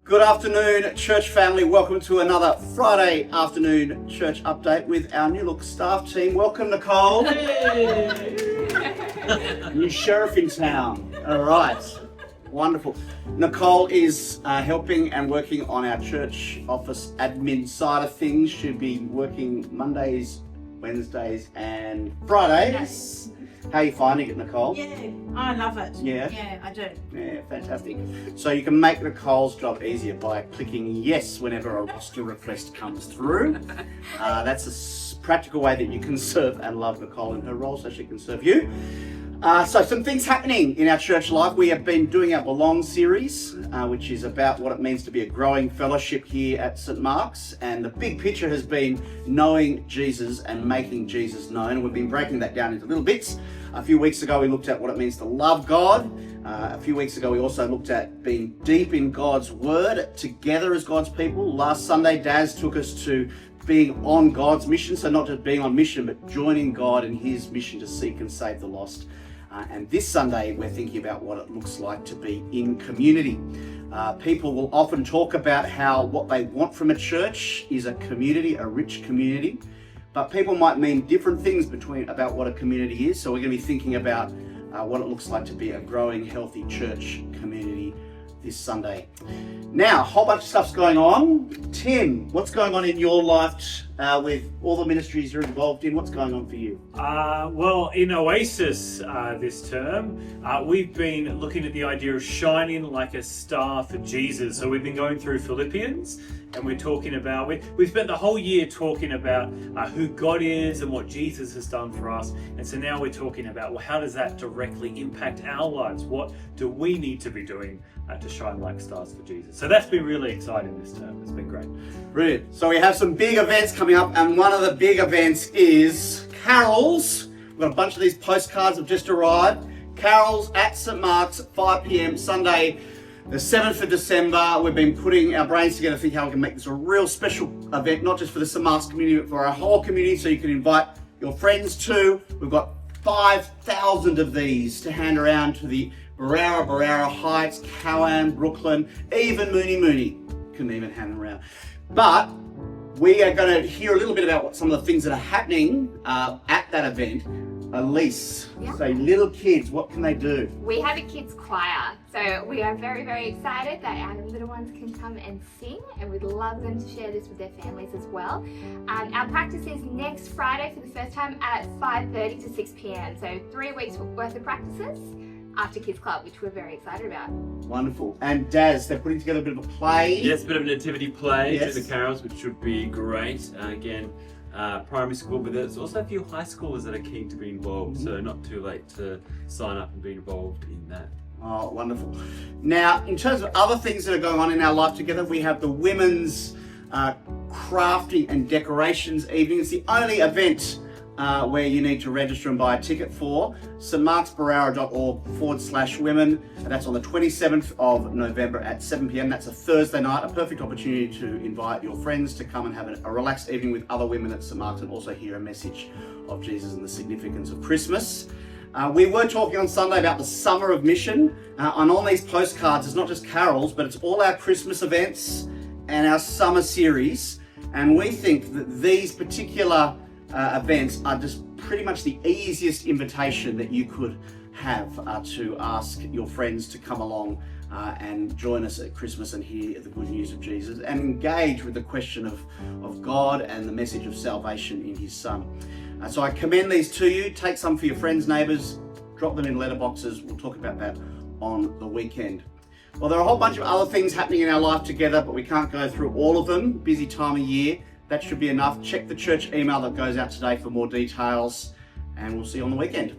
Good afternoon, church family. Welcome to another Friday afternoon church update with our new look staff team. Welcome, Nicole. Hey. New sheriff in town. All right. Wonderful. Nicole is helping and working on our church office admin side of things. She'll be working Mondays, Wednesdays and Fridays. How are you finding it, Nicole? Yeah, I love it. Yeah? Yeah, I do. Yeah, fantastic. So you can make Nicole's job easier by clicking yes whenever a roster request comes through. That's a practical way that you can serve and love Nicole in her role so she can serve you. So some things happening in our church life. We have been doing our Belong series, which is about what it means to be a growing fellowship here at St. Mark's. And the big picture has been knowing Jesus and making Jesus known. We've been breaking that down into little bits. A few weeks ago, we looked at what it means to love God. A few weeks ago, we also looked at being deep in God's Word together as God's people. Last Sunday, Daz took us to being on God's mission. So not just being on mission, but joining God in His mission to seek and save the lost. And this Sunday, we're thinking about what it looks like to be in community. People will often talk about how what they want from a church is a community, a rich community. But people might mean different things about what a community is. So we're going to be thinking about what it looks like to be a growing, healthy church community this Sunday. Now, a whole bunch of stuff's going on. Tim, what's going on in your life with all the ministries you're involved in? What's going on for you? Well, in Oasis this term, we've been looking at the idea of shining like a star for Jesus. So we've been going through Philippians, and we're talking about, we've spent the whole year talking about who God is and what Jesus has done for us. And so now we're talking about, well, how does that directly impact our lives? What do we need to be doing to shine like stars for Jesus? So that's been really exciting this term. It's been great. Brilliant. So we have some big events coming up, and one of the big events is carols. We've got a bunch of these postcards have just arrived. Carols at St. Mark's at 5 p.m. Sunday, the 7th of December. We've been putting our brains together to think how we can make this a real special event, not just for the St. Mark's community, but for our whole community, so you can invite your friends too. We've got 5,000 of these to hand around to the Barara Heights, Cowan, Brooklyn, even Mooney. Couldn't even hand them around. But we are going to hear a little bit about what some of the things that are happening at that event. Elise, so little kids, what can they do? We have a kids choir, so we are very, very excited that our little ones can come and sing, and we'd love them to share this with their families as well. Our practice is next Friday for the first time at 5:30 to 6 p.m. So 3 weeks worth of practices after Kids Club, which we're very excited about. Wonderful. And Daz, they're putting together a bit of a play. Yes, a bit of a nativity play Yes. to the carols, which should be great. Again, primary school, but there's also a few high schoolers that are keen to be involved, so not too late to sign up and be involved in that. Oh, wonderful. Now, in terms of other things that are going on in our life together, we have the women's crafting and decorations evening. It's the only event where you need to register and buy a ticket for. stmarksbarara.org/women. And that's on the 27th of November at 7 p.m. That's a Thursday night, a perfect opportunity to invite your friends to come and have a relaxed evening with other women at St. Mark's and also hear a message of Jesus and the significance of Christmas. We were talking on Sunday about the Summer of Mission. And on these postcards, it's not just carols, but it's all our Christmas events and our summer series. And we think that these particular events are just pretty much the easiest invitation that you could have to ask your friends to come along and join us at Christmas and hear the good news of Jesus and engage with the question of God and the message of salvation in His Son. So I commend these to you. Take some for your friends, neighbours, drop them in letterboxes. We'll talk about that on the weekend. Well, there are a whole bunch of other things happening in our life together, but we can't go through all of them. Busy time of year. That should be enough. Check the church email that goes out today for more details, and we'll see you on the weekend.